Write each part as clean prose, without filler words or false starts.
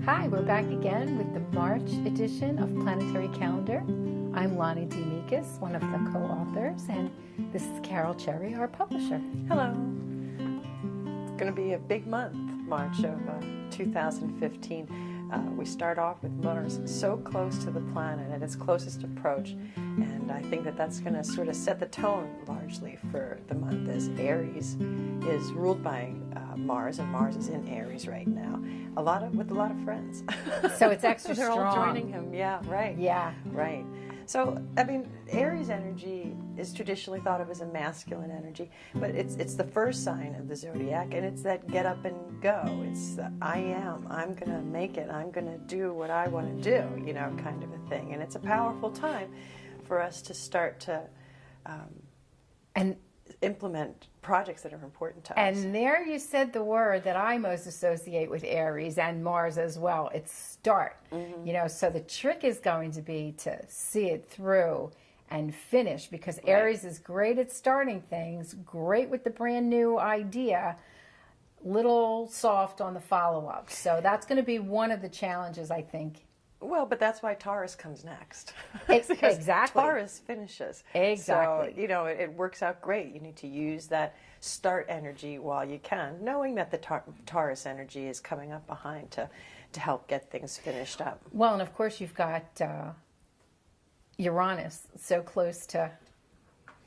Hi, we're back again with the March edition of Planetary Calendar. I'm Lonnie D. Meekus, one of the co-authors, and this is Carol Cherry, our publisher. Hello. It's going to be a big month, March of 2015. We start off with Mars so close to the planet at its closest approach, and I think that that's going to sort of set the tone largely for the month, as Aries is ruled by Mars, and Mars is in Aries right now. With a lot of friends. So it's extra They're strong. all joining him. Yeah, right. Yeah. Right. So, I mean, Aries energy is traditionally thought of as a masculine energy, but it's the first sign of the zodiac, and it's that get up and go. It's the I'm going to make it, I'm going to do what I want to do, kind of a thing. And it's a powerful time for us to start to implement projects that are important to us. And there you said the word that I most associate with Aries and Mars as well. It's start. Mm-hmm. So the trick is going to be to see it through and finish, because right. Aries is great at starting things, great with the brand new idea, little soft on the follow-up. So that's going to be one of the challenges, I think. Well, but that's why Taurus comes next. Exactly. Taurus finishes. Exactly. So, it works out great. You need to use that start energy while you can, knowing that the Taurus energy is coming up behind to help get things finished up. Well, and of course you've got Uranus so close to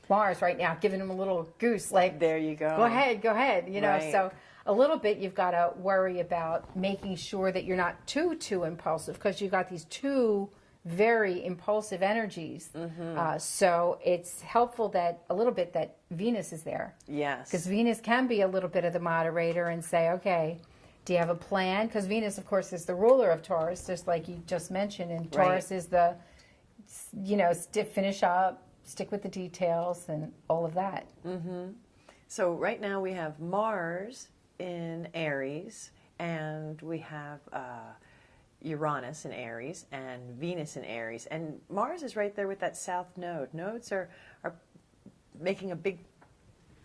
Mars right now, giving him a little goose, like, there you go. Go ahead, Right. So a little bit you've got to worry about making sure that you're not too impulsive, because you've got these two very impulsive energies. Mm-hmm. So it's helpful that Venus is there. Yes. Because Venus can be a little bit of the moderator and say, okay, do you have a plan? Because Venus, of course, is the ruler of Taurus, just like you just mentioned. And Taurus is the, finish up, stick with the details and all of that. Mm-hmm. So right now we have Mars in Aries, and we have Uranus in Aries and Venus in Aries, and Mars is right there with that south node. Nodes are making a big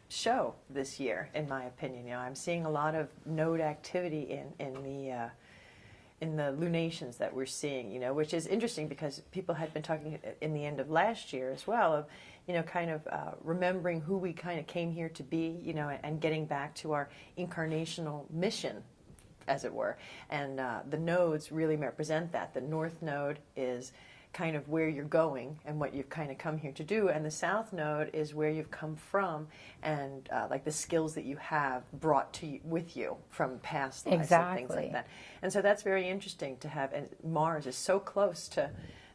show this year, in my opinion. I'm seeing a lot of node activity in the lunations that we're seeing, which is interesting, because people had been talking in the end of last year as well of remembering who we kind of came here to be, and getting back to our incarnational mission, as it were. And the nodes really represent that. The north node is kind of where you're going and what you've kind of come here to do, and the south node is where you've come from, and like the skills that you have brought to you, with you from past lives. Exactly. And things like that. And so that's very interesting to have, and Mars is so close to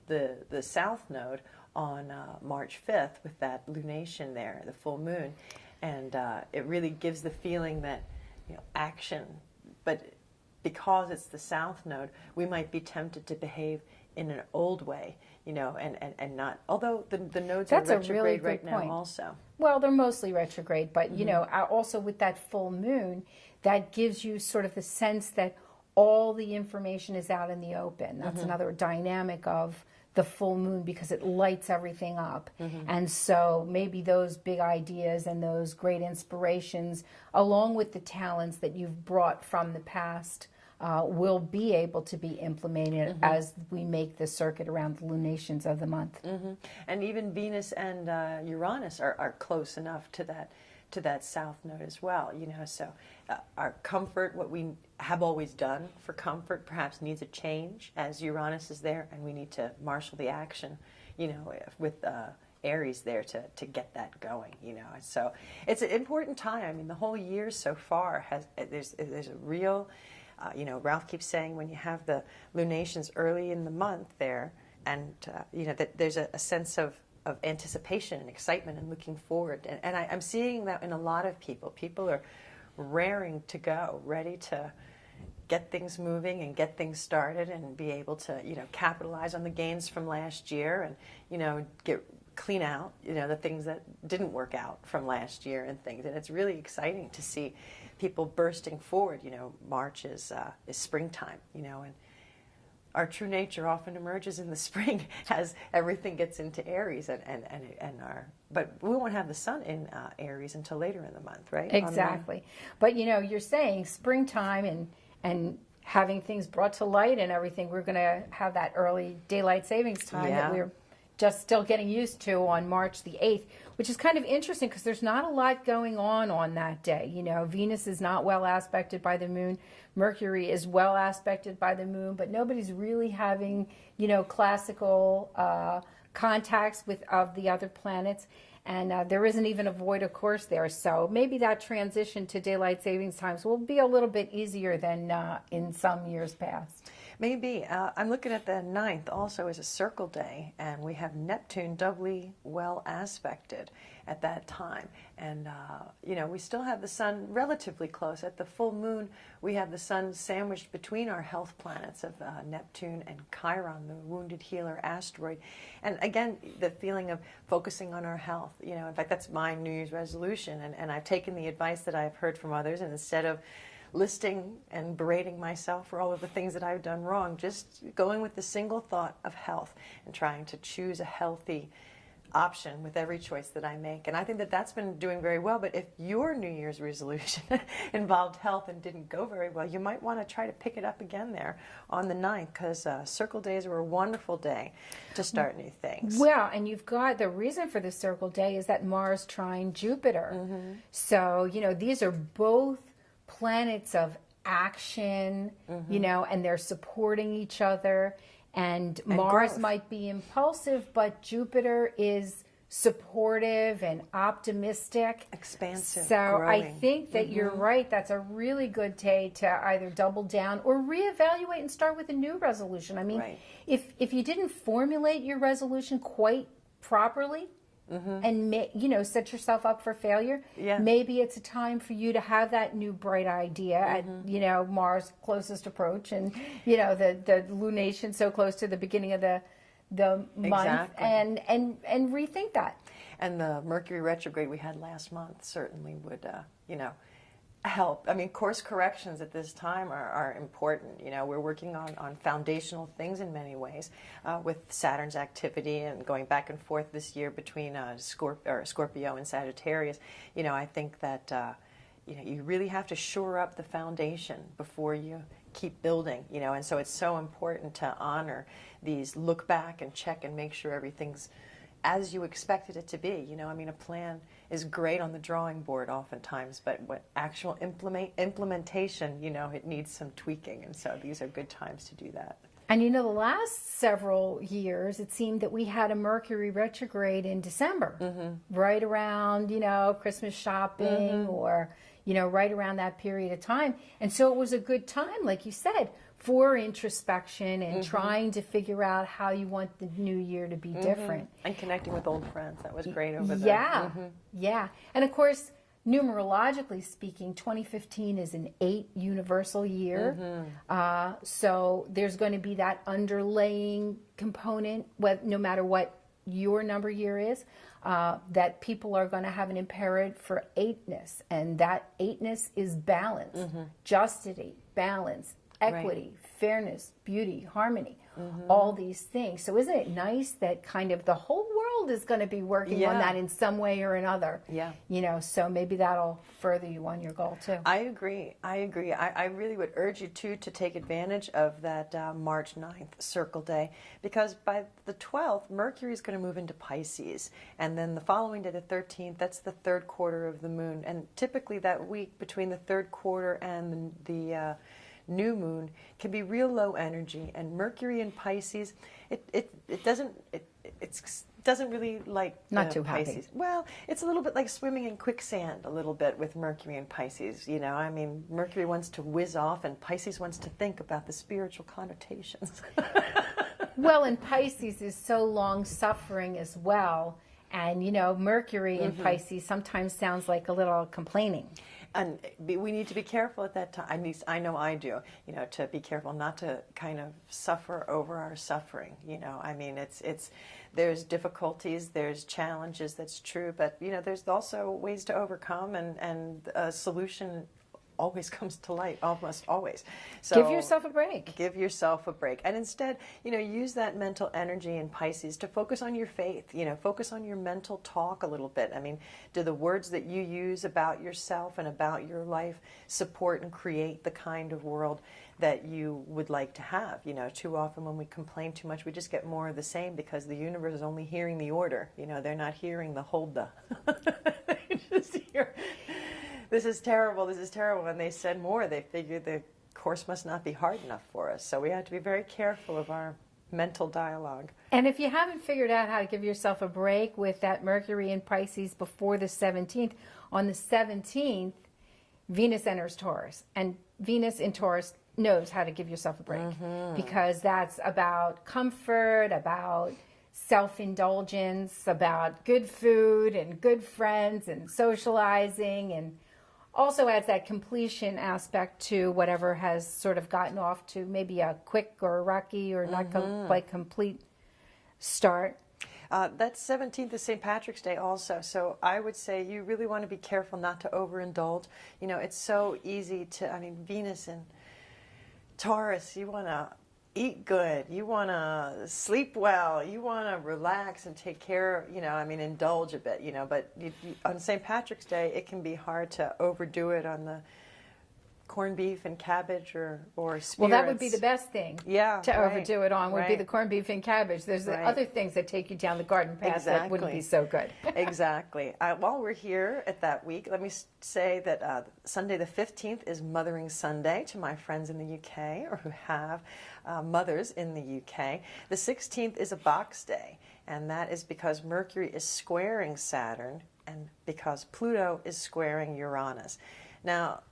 the south node on March 5th with that lunation there, the full moon, and it really gives the feeling that action, but because it's the south node, we might be tempted to behave in an old way, and not, although the nodes That's are retrograde a really good right point. now also. Well, they're mostly retrograde, but also with that full moon, that gives you sort of the sense that all the information is out in the open. That's another dynamic of the full moon, because it lights everything up. And so maybe those big ideas and those great inspirations, along with the talents that you've brought from the past, will be able to be implemented as we make the circuit around the lunations of the month. And even Venus and Uranus are close enough to that south node as well, so our comfort, what we have always done for comfort, perhaps needs a change as Uranus is there, and we need to marshal the action, with Aries there to get that going, So it's an important time. I mean, the whole year so far there's a real, Ralph keeps saying when you have the lunations early in the month there, and that there's a sense of anticipation and excitement and looking forward, and I'm seeing that in a lot of people. People are raring to go, ready to get things moving and get things started and be able to capitalize on the gains from last year, and clean out the things that didn't work out from last year and things. And it's really exciting to see people bursting forward. March is springtime, and our true nature often emerges in the spring as everything gets into Aries, but we won't have the sun in Aries until later in the month, right? Exactly. But you're saying springtime and having things brought to light and everything, we're going to have that early daylight savings time that we're just still getting used to on March the 8th, which is kind of interesting because there's not a lot going on that day. You know, Venus is not well aspected by the moon. Mercury is well aspected by the moon, but nobody's really having, you know, classical contacts with of the other planets. And there isn't even a void of course there. So maybe that transition to daylight savings times will be a little bit easier than in some years past. Maybe. I'm looking at the 9th also as a circle day, and we have Neptune doubly well aspected at that time. And, you know, we still have the sun relatively close. At the full moon, we have the sun sandwiched between our health planets of Neptune and Chiron, the wounded healer asteroid. And again, the feeling of focusing on our health. You know, in fact, that's my New Year's resolution. And I've taken the advice that I've heard from others, and instead of listing and berating myself for all of the things that I've done wrong, just going with the single thought of health and trying to choose a healthy option with every choice that I make. And I think that that's been doing very well. But if your New Year's resolution involved health and didn't go very well, you might want to try to pick it up again there on the 9th, because circle days are a wonderful day to start new things. Well, and you've got the reason for the circle day is that Mars trine Jupiter. So, you know, these are both planets of action, you know, and they're supporting each other. And Mars growth. might be impulsive, but Jupiter is supportive and optimistic. Expansive, So growing. I think that you're right. That's a really good day to either double down or reevaluate and start with a new resolution. I mean, if you didn't formulate your resolution quite properly, and you know, set yourself up for failure. Maybe it's a time for you to have that new bright idea at, you know, Mars' closest approach, and you know the lunation so close to the beginning of the month, and rethink that. And the Mercury retrograde we had last month certainly would, you know, help. I mean, course corrections at this time are important. You know, we're working on foundational things in many ways with Saturn's activity and going back and forth this year between Scorpio and Sagittarius. You know, I think that you know, you really have to shore up the foundation before you keep building. You know, and so it's so important to honor these, look back and check and make sure everything's as you expected it to be. You know, I mean, a plan is great on the drawing board oftentimes, but what actual implementation, you know, it needs some tweaking, and so these are good times to do that. And you know, the last several years, it seemed that we had a Mercury retrograde in December, right around, you know, Christmas shopping or, you know, right around that period of time. And so it was a good time, like you said, for introspection and trying to figure out how you want the new year to be different. And connecting with old friends. That was great over there. Yeah, yeah. And of course, numerologically speaking, 2015 is an 8 universal year. So there's going to be that underlaying component, no matter what your number year is, that people are going to have an imperative for 8ness. And that 8ness is balance, justity, balance, equity, fairness, beauty, harmony, all these things. So isn't it nice that kind of the whole world is going to be working on that in some way or another? You know, so maybe that'll further you on your goal too. I agree. I really would urge you to take advantage of that March 9th circle day, because by the 12th, Mercury is going to move into Pisces. And then the following day, the 13th, that's the third quarter of the moon. And typically that week between the third quarter and the new moon can be real low energy, and Mercury in Pisces, it doesn't really like not too Pisces. happy. Well, it's a little bit like swimming in quicksand a little bit with Mercury and Pisces. You know, I mean, Mercury wants to whiz off, and Pisces wants to think about the spiritual connotations. Well, and Pisces is so long suffering as well, and you know, Mercury in Pisces sometimes sounds like a little complaining. And we need to be careful at that time. At least I know I do. You know, to be careful not to kind of suffer over our suffering. You know, I mean, there's difficulties, there's challenges. That's true, but you know, there's also ways to overcome, and a solution always comes to light, almost always. So Give yourself a break. Give yourself a break. And instead, use that mental energy in Pisces to focus on your faith, focus on your mental talk a little bit. I mean, do the words that you use about yourself and about your life support and create the kind of world that you would like to have? Too often when we complain too much, we just get more of the same because the universe is only hearing the order. They're not hearing the hold the. They just hear, this is terrible, and they said more. They figured the course must not be hard enough for us. So we have to be very careful of our mental dialogue. And if you haven't figured out how to give yourself a break with that Mercury in Pisces before the 17th, on the 17th, Venus enters Taurus. And Venus in Taurus knows how to give yourself a break because that's about comfort, about self-indulgence, about good food and good friends and socializing, and also adds that completion aspect to whatever has sort of gotten off to maybe a quick or rocky or not quite complete start. That 17th is St. Patrick's Day also, so I would say you really want to be careful not to overindulge. It's so easy to, Venus and Taurus, you want to eat good, you want to sleep well, you want to relax and take care, indulge a bit, but on St. Patrick's Day, it can be hard to overdo it on the corned beef and cabbage or spirits. Well, that would be the best thing to overdo it on, would be right. the corned beef and cabbage. There's the Right. other things that take you down the garden path that wouldn't be so good. Exactly. While we're here at that week, let me say that Sunday the 15th is Mothering Sunday to my friends in the UK or who have mothers in the UK. The 16th is a Box Day, and that is because Mercury is squaring Saturn and because Pluto is squaring Uranus. Now,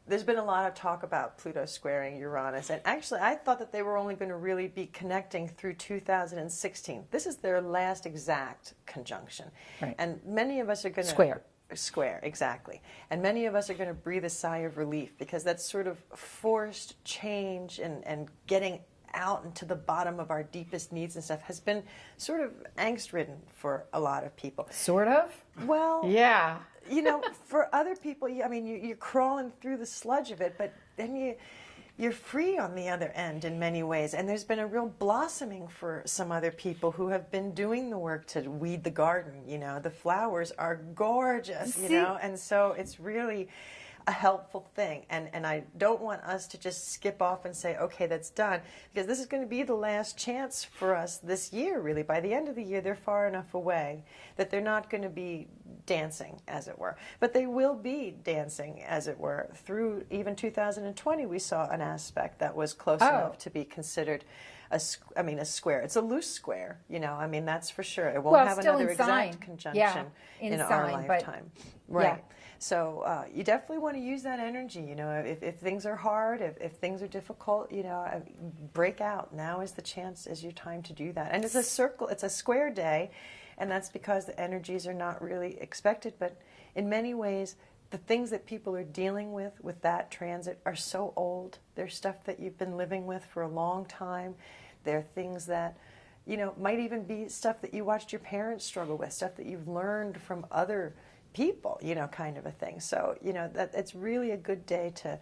there's been a lot of talk about Pluto squaring Uranus, and actually I thought that they were only going to really be connecting through 2016. This is their last exact conjunction. Right. And many of us are going to... Square, exactly. And many of us are going to breathe a sigh of relief because that's sort of forced change and getting out into the bottom of our deepest needs and stuff has been sort of angst-ridden for a lot of people. Sort of? Well... Yeah. For other people, you're crawling through the sludge of it, but then you're free on the other end in many ways. And there's been a real blossoming for some other people who have been doing the work to weed the garden. The flowers are gorgeous, and so it's really a helpful thing. And I don't want us to just skip off and say, okay, that's done, because this is going to be the last chance for us this year, really. By the end of the year, they're far enough away that they're not going to be dancing, as it were. But they will be dancing, as it were. Through even 2020, we saw an aspect that was close enough to be considered a square. It's a loose square, that's for sure. It won't have another exact conjunction in our lifetime. Right. Yeah. So you definitely want to use that energy, if things are hard, if things are difficult, break out. Now is the chance, is your time to do that. And it's a circle, it's a square day, and that's because the energies are not really expected, but in many ways, the things that people are dealing with that transit are so old. They're stuff that you've been living with for a long time. They're things that, might even be stuff that you watched your parents struggle with, stuff that you've learned from other people, kind of a thing. So, that it's really a good day to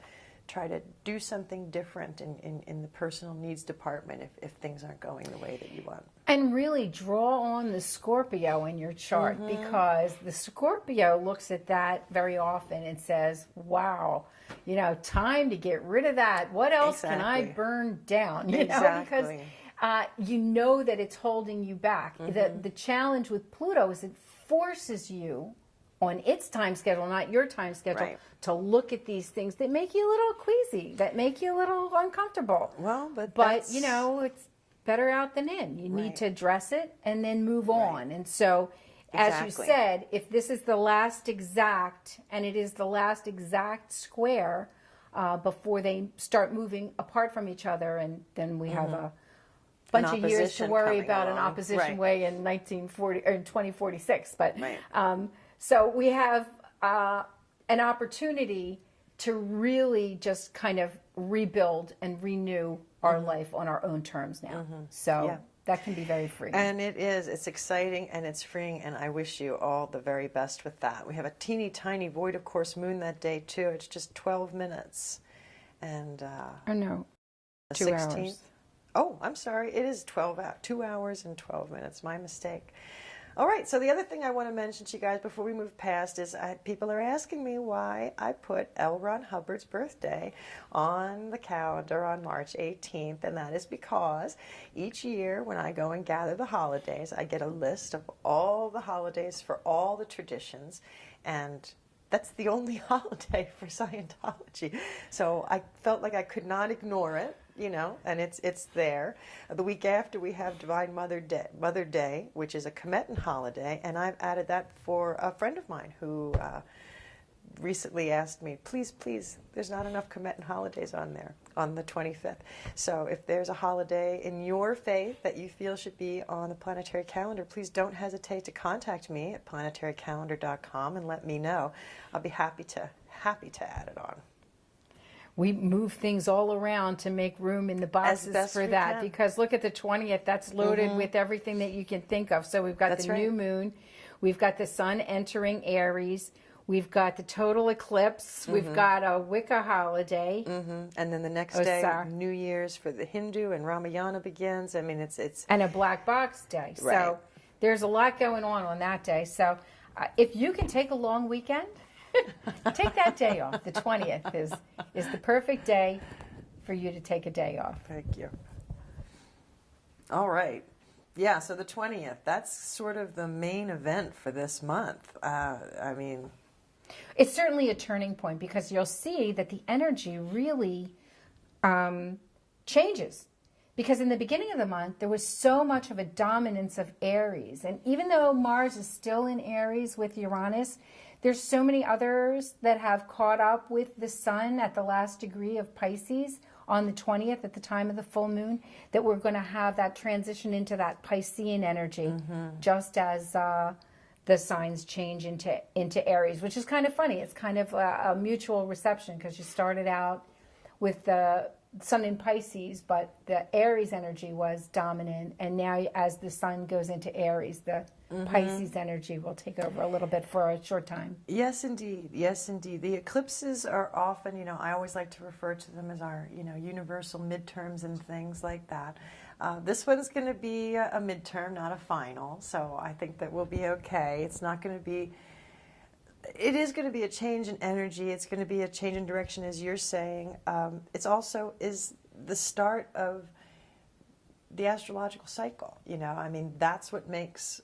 try to do something different in the personal needs department if things aren't going the way that you want. And really draw on the Scorpio in your chart, because the Scorpio looks at that very often and says, wow, time to get rid of that. What else can I burn down? Because you know that it's holding you back. The challenge with Pluto is it forces you on its time schedule, not your time schedule, to look at these things that make you a little queasy, that make you a little uncomfortable. Well, but it's better out than in. You need to address it and then move on. And so, as you said, if this is the last exact, and it is the last exact square before they start moving apart from each other, and then we have a bunch of years to worry about an opposition way in 2046. But so we have an opportunity to really just kind of rebuild and renew our life on our own terms now. So That can be very freeing. And it is. It's exciting and it's freeing, and I wish you all the very best with that. We have a teeny tiny void of course moon that day too. It's just 12 minutes. And oh no, the 2 16th. hours. Oh, I'm sorry. It is 2 hours and 12 minutes. My mistake. All right, so the other thing I want to mention to you guys before we move past is people are asking me why I put L. Ron Hubbard's birthday on the calendar on March 18th, and that is because each year when I go and gather the holidays, I get a list of all the holidays for all the traditions, and that's the only holiday for Scientology. So I felt like I could not ignore it, you know, and it's there. The week after we have Divine Mother Day, which is a Cometan holiday, and I've added that for a friend of mine who recently asked me, please, there's not enough Cometan holidays on there on the 25th. So if there's a holiday in your faith that you feel should be on the planetary calendar, please don't hesitate to contact me at planetarycalendar.com and let me know. I'll be happy to add it on. We move things all around to make room in the boxes for that, because look at the 20th, that's loaded with everything that you can think of. So we've got the new moon, we've got the sun entering Aries, we've got the total eclipse, we've got a Wicca holiday. And then the next day, New Year's for the Hindu, and Ramayana begins. I mean, it's and a black box day. Right. So there's a lot going on that day. So if you can take a long weekend, take that day off. The 20th is the perfect day for you to take a day off. Thank you. All right. Yeah, so the 20th, that's sort of the main event for this month. I mean, it's certainly a turning point, because you'll see that the energy really changes. Because in the beginning of the month, there was so much of a dominance of Aries. And even though Mars is still in Aries with Uranus, there's so many others that have caught up with the sun at the last degree of Pisces on the 20th at the time of the full moon, that we're going to have that transition into that Piscean energy, just as the signs change into Aries, which is kind of funny. It's kind of a mutual reception, because you started out with the sun in Pisces, but the Aries energy was dominant, and now as the sun goes into Aries, the Pisces energy will take over a little bit for a short time. Yes, indeed. Yes, indeed. The eclipses are often, I always like to refer to them as our, universal midterms and things like that. This one's going to be a midterm, not a final, so I think that we'll be okay. It's not going to be... It is going to be a change in energy. It's going to be a change in direction, as you're saying. It's also is the start of the astrological cycle. I mean, that's what makes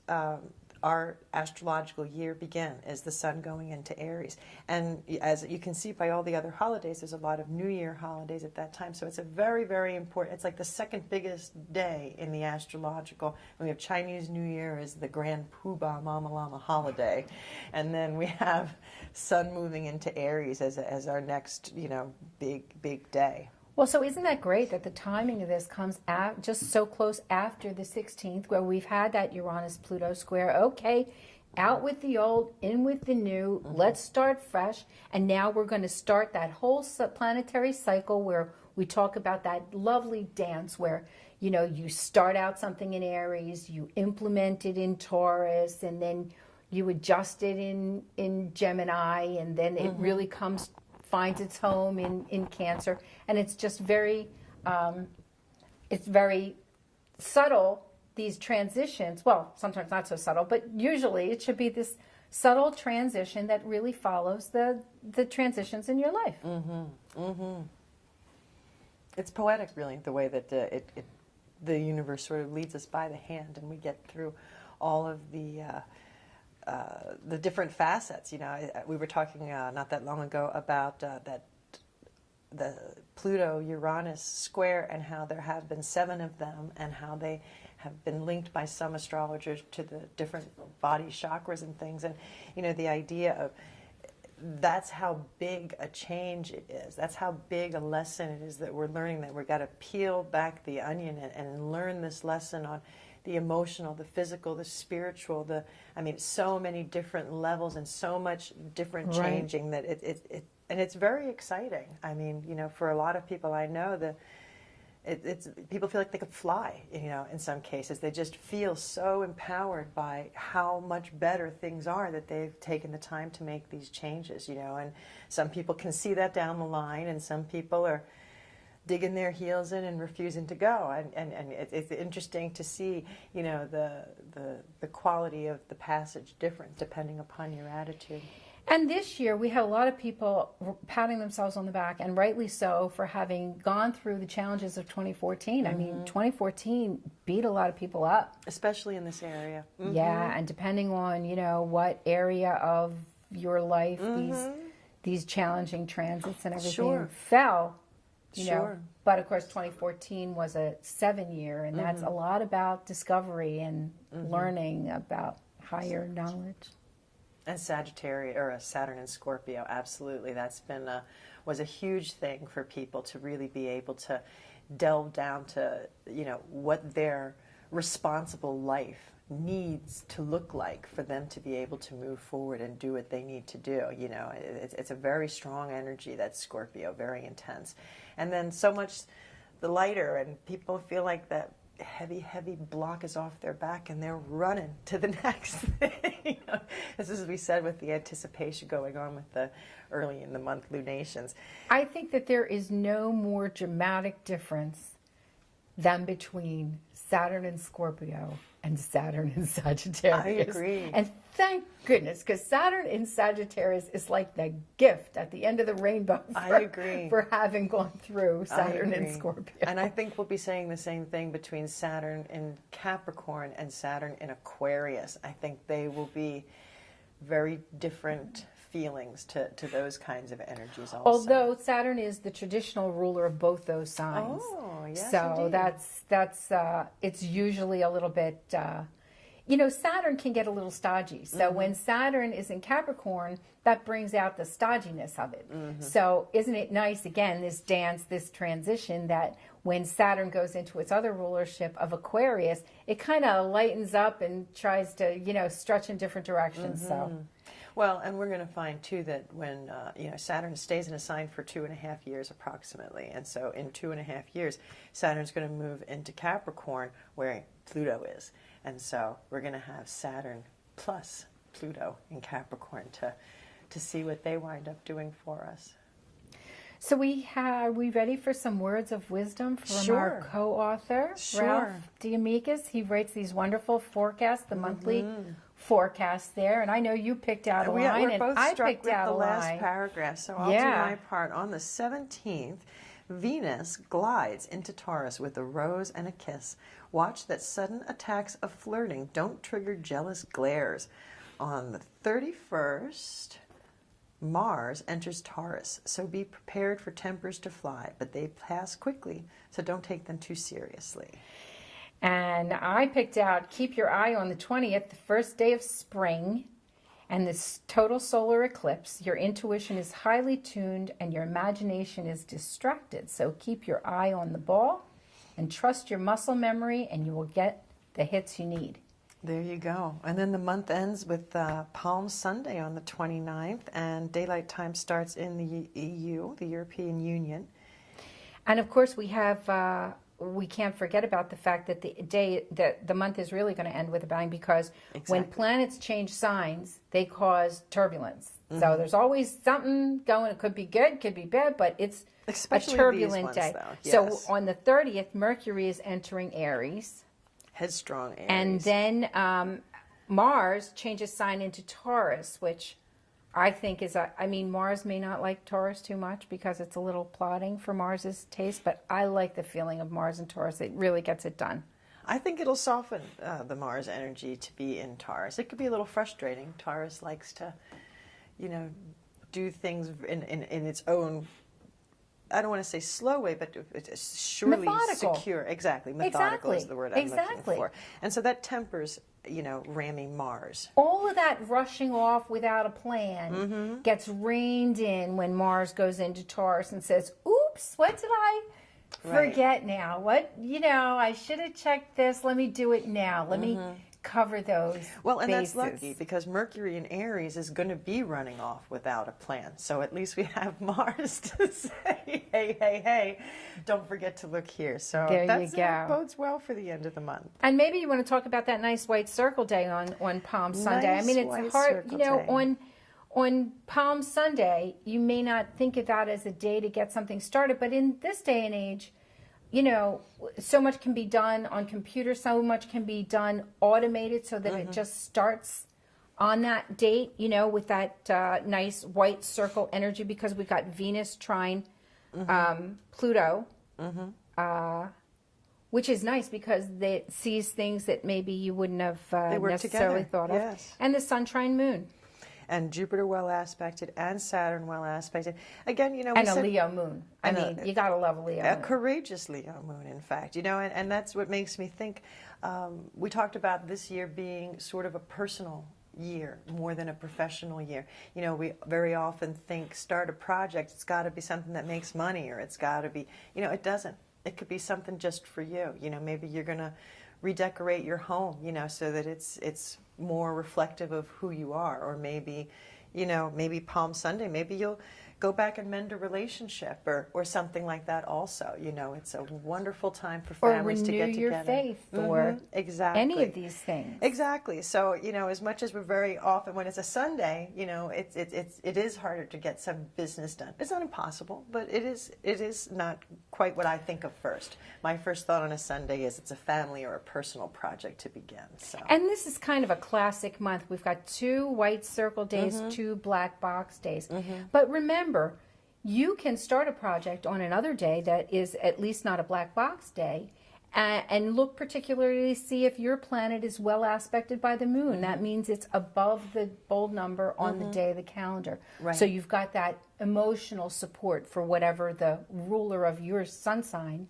our astrological year begin, is the sun going into Aries. And as you can see by all the other holidays, there's a lot of New Year holidays at that time. So it's a very, very important, it's like the second biggest day in the astrological. And we have Chinese New Year as the Grand Poobah Mama Llama holiday. And then we have sun moving into Aries as our next, big day. Well, so isn't that great that the timing of this comes just so close after the 16th, where we've had that Uranus-Pluto square? Okay, out with the old, in with the new, let's start fresh. And now we're going to start that whole planetary cycle where we talk about that lovely dance where, you start out something in Aries, you implement it in Taurus, and then you adjust it in Gemini, and then it really finds its home in Cancer. And it's just very subtle, these transitions. Well, sometimes not so subtle, but usually it should be this subtle transition that really follows the transitions in your life. It's poetic, really, the way that the universe sort of leads us by the hand, and we get through all of the different facets. We were talking not that long ago about the Pluto-Uranus square, and how there have been 7 of them, and how they have been linked by some astrologers to the different body chakras and things. And, the idea of that's how big a change it is. That's how big a lesson it is that we're learning, that we've got to peel back the onion and learn this lesson on the emotional, the physical, the spiritual, so many different levels and so much different changing that and it's very exciting. For a lot of people I know, it's people feel like they could fly, in some cases. They just feel so empowered by how much better things are that they've taken the time to make these changes, and some people can see that down the line, and some people are digging their heels in and refusing to go. And it's interesting to see, the quality of the passage different depending upon your attitude. And this year, we had a lot of people patting themselves on the back, and rightly so, for having gone through the challenges of 2014. I mean, 2014 beat a lot of people up. Especially in this area. Yeah, and depending on, what area of your life these challenging transits and everything fell, you know. But, of course, 2014 was a 7-year, and that's a lot about discovery and learning about higher knowledge. And Sagittarius, or Saturn and Scorpio, absolutely. That's been was a huge thing for people to really be able to delve down to, what their responsible life needs to look like for them to be able to move forward and do what they need to do. It's a very strong energy, that's Scorpio, very intense. And then so much the lighter, and people feel like that heavy block is off their back and they're running to the next thing. This is, as we said, with the anticipation going on with the early in the month lunations. I think that there is no more dramatic difference than between Saturn and Scorpio and Saturn and Sagittarius. I agree. And thank goodness, because Saturn in Sagittarius is like the gift at the end of the rainbow for having gone through Saturn and Scorpio. And I think we'll be saying the same thing between Saturn in Capricorn and Saturn in Aquarius. I think they will be very different feelings to those kinds of energies also. Although Saturn is the traditional ruler of both those signs. Oh, yes, so indeed. that's it's usually a little bit Saturn can get a little stodgy. So when Saturn is in Capricorn, that brings out the stodginess of it. So isn't it nice, again, this dance, this transition, that when Saturn goes into its other rulership of Aquarius, it kind of lightens up and tries to, stretch in different directions. So. Well, and we're going to find, too, that when, Saturn stays in a sign for 2.5 years approximately. And so in 2.5 years, Saturn's going to move into Capricorn where Pluto is. And so we're going to have Saturn plus Pluto in Capricorn to see what they wind up doing for us. So are we ready for some words of wisdom from our co-author, Ralph D'Amicis? He writes these wonderful forecasts, the monthly forecast there, and I know you picked out a line, and I picked out a line. The last paragraph, so I'll do my part. On the 17th, Venus glides into Taurus with a rose and a kiss. Watch that sudden attacks of flirting don't trigger jealous glares. On the 31st, Mars enters Taurus, so be prepared for tempers to fly, but they pass quickly, so don't take them too seriously. And I picked out, keep your eye on the 20th, the first day of spring, and this total solar eclipse. Your intuition is highly tuned and your imagination is distracted. So keep your eye on the ball and trust your muscle memory, and you will get the hits you need. There you go. And then the month ends with Palm Sunday on the 29th, and daylight time starts in the EU, the European Union. And of course, we have... we can't forget about the fact that the month is really going to end with a bang, because when planets change signs, they cause turbulence. So there's always something going. It could be good, could be bad, but it's especially a turbulent ones, day. Though. Yes. So on the 30th, Mercury is entering Aries. Headstrong Aries. And then Mars changes sign into Taurus, which I think is, Mars may not like Taurus too much because it's a little plodding for Mars's taste, but I like the feeling of Mars and Taurus. It really gets it done. I think it'll soften the Mars energy to be in Taurus. It could be a little frustrating. Taurus likes to, do things in its own, I don't want to say slow way, but it's surely methodical. Secure. Exactly. Methodical is the word I'm looking for. And so that tempers, ramming Mars. All of that rushing off without a plan gets reined in when Mars goes into Taurus and says, oops, what did I forget now? What, I should have checked this. Let me do it now. Let me cover those Well, and bases. that's lucky because Mercury in Aries is going to be running off without a plan. So at least we have Mars to say, hey, don't forget to look here. So There that you go. bodes well for the end of the month. And maybe you want to talk about that nice white circle day on Palm Sunday. I Nice mean, it's white hard, circle you know, day. on Palm Sunday, you may not think of that as a day to get something started, but in this day and age, you know, so much can be done on computers, so much can be done automated so that it just starts on that date, you know, with that nice white circle energy, because we've got Venus trine Pluto, which is nice because it sees things that maybe you wouldn't have necessarily thought of. Yes. And the sun trine moon. And Jupiter well aspected and Saturn well aspected. Again, you know, And a Leo moon. I mean, you got to love a Leo a moon. courageous Leo moon, in fact, you know, and that's what makes me think. We talked about this year being sort of a personal year more than a professional year. You know, we very often think start a project, it's got to be something that makes money, or it's got to be, you know, it doesn't. It could be something just for you. You know, maybe you're going to redecorate your home, you know, so that it's more reflective of who you are. Or maybe, you know, maybe Palm Sunday, maybe you'll go back and mend a relationship or something like that also. You know, it's a wonderful time for families to get together. Or renew your faith, or exactly. any of these things. Exactly. So, you know, as much as we're very often, when it's a Sunday, you know, it is harder to get some business done. It's not impossible, but it is not quite what I think of first. My first thought on a Sunday is it's a family or a personal project to begin. So. And this is kind of a classic month. We've got 2 white circle days, 2 black box days. But remember, you can start a project on another day that is at least not a black box day, and look particularly, see if your planet is well aspected by the moon. That means it's above the bold number on the day of the calendar. Right. So you've got that emotional support for whatever the ruler of your sun sign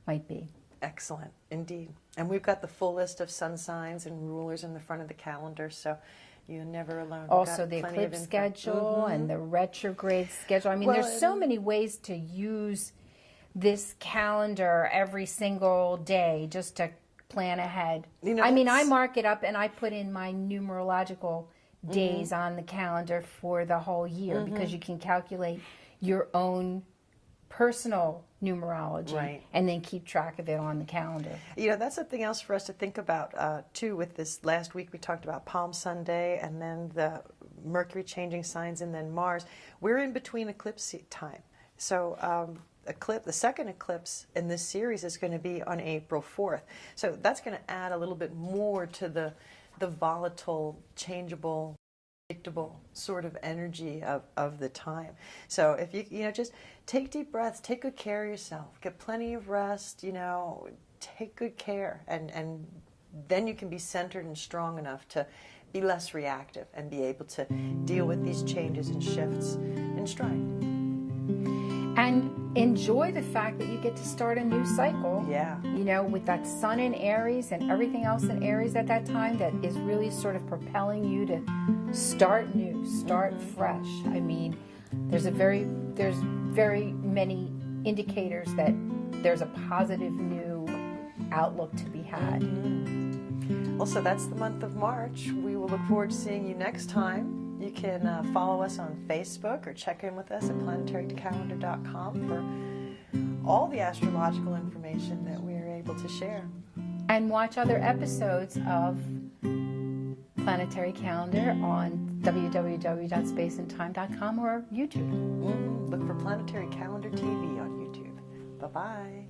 might be. Excellent, indeed. And we've got the full list of sun signs and rulers in the front of the calendar, so you're never alone. We've Also got the plenty of eclipse info. schedule and the retrograde schedule. I mean, Well, there's so many ways to use this calendar every single day just to plan ahead. You know, I mean, I that's- mark it up and I put in my numerological days on the calendar for the whole year, because you can calculate your own personal numerology Right. and then keep track of it on the calendar. You know, that's something else for us to think about, too, with this last week we talked about Palm Sunday and then the Mercury changing signs and then Mars. We're in between eclipse time. So the second eclipse in this series is going to be on April 4th. So that's going to add a little bit more to the volatile, changeable, predictable sort of energy of the time. So if you know, just take deep breaths, take good care of yourself, get plenty of rest, you know, take good care, and then you can be centered and strong enough to be less reactive and be able to deal with these changes and shifts in stride. And enjoy the fact that you get to start a new cycle. Yeah. You know, with that sun in Aries and everything else in Aries at that time, that is really sort of propelling you to start new, start fresh. I mean, there's very many indicators that there's a positive new outlook to be had. Well, so that's the month of March. We will look forward to seeing you next time. You can follow us on Facebook or check in with us at planetarycalendar.com for all the astrological information that we are able to share. And watch other episodes of Planetary Calendar on www.spaceandtime.com or YouTube. Look for Planetary Calendar TV on YouTube. Bye-bye.